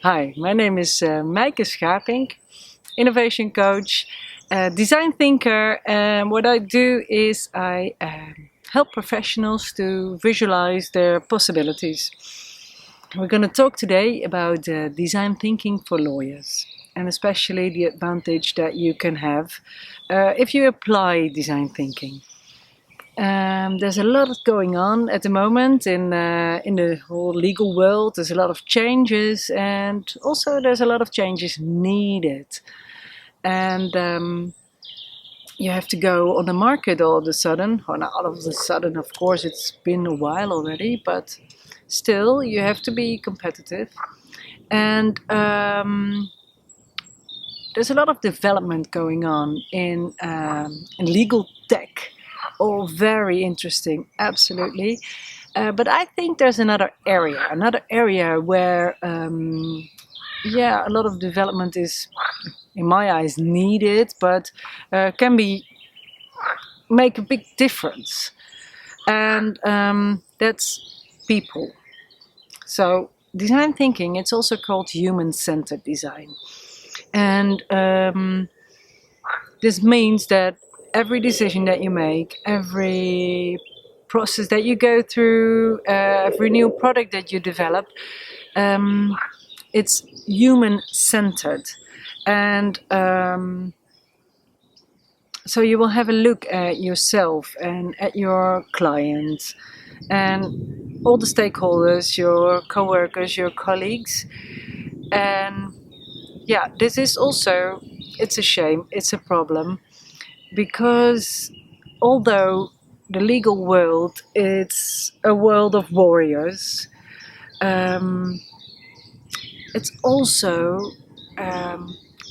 Hi, my name is Meike Schapink, innovation coach, design thinker, and what I do is I help professionals to visualize their possibilities. We're going to talk today about design thinking for lawyers, and especially the advantage that you can have if you apply design thinking. There's a lot going on at the moment in the whole legal world. There's a lot of changes, and also there's a lot of changes needed. And you have to go on the market all of a sudden. Or not all of a sudden, of course, it's been a while already, but still you have to be competitive. And there's a lot of development going on in legal tech. All very interesting, absolutely. But I think there's another area where, a lot of development is, in my eyes, needed, but can make a big difference. And that's people. So design thinking, it's also called human-centered design. And this means that every decision that you make, every process that you go through, every new product that you develop, it's human-centered. And so you will have a look at yourself and at your clients and all the stakeholders, your co-workers, your colleagues. And this is also, it's a shame, it's a problem. Because although the legal world is a world of warriors, it's also a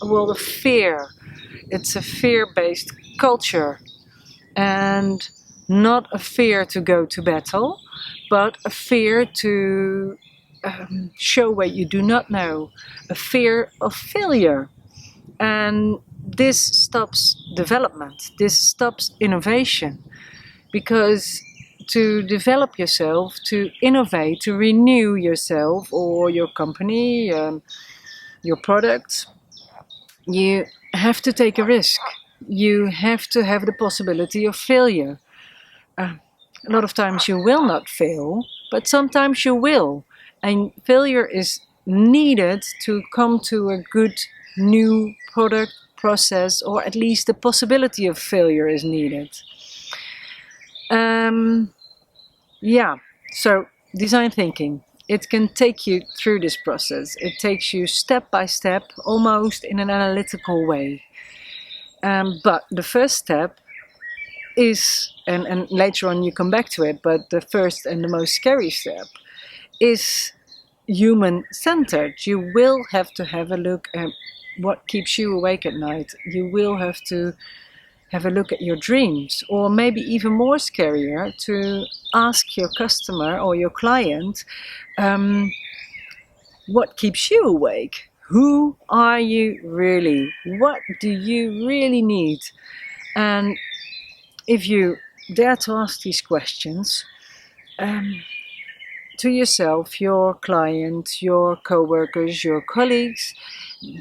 world of fear. It's a fear-based culture, and not a fear to go to battle, but a fear to show what you do not know, a fear of failure. And this stops development, this stops innovation, because to develop yourself, to innovate, to renew yourself or your company, your products, you have to take a risk. You have to have the possibility of failure. A lot of times you will not fail, but sometimes you will. And failure is needed to come to a good new product, process, or at least the possibility of failure is needed. So design thinking, it can take you through this process. It takes you step by step, almost in an analytical way. But the first step is, and later on you come back to it, but the first and the most scary step is human-centered. You will have to have a look at what keeps you awake at night. You will have to have a look at your dreams, or maybe even more scarier, to ask your customer or your client, what keeps you awake? Who are you really? What do you really need? And if you dare to ask these questions to yourself, your client, your co-workers, your colleagues,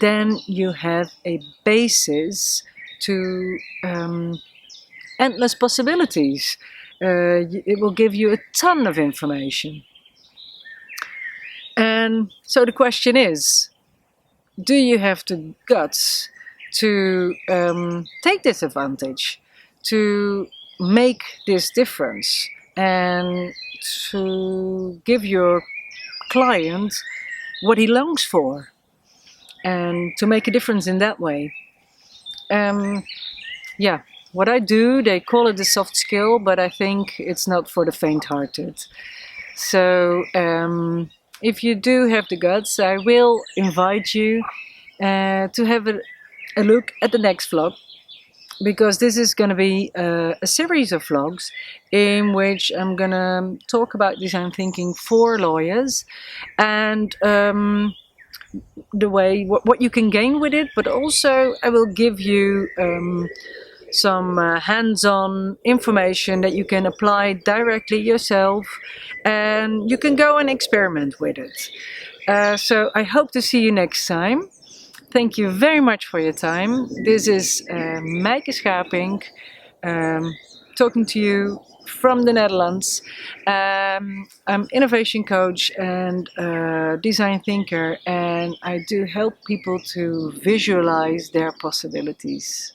then you have a basis to endless possibilities. It will give you a ton of information. And so the question is, do you have the guts to take this advantage, to make this difference, and to give your client what he longs for, and to make a difference in that way? What I do, they call it a soft skill, but I think it's not for the faint-hearted. So if you do have the guts, I will invite you to have a look at the next vlog, because this is going to be a series of vlogs in which I'm going to talk about design thinking for lawyers, and the way, what you can gain with it, but also I will give you some hands-on information that you can apply directly yourself, and you can go and experiment with it. So I hope to see you next time. Thank you very much for your time. This is Meike Schapink talking to you from the Netherlands. I'm innovation coach and design thinker, and I do help people to visualize their possibilities.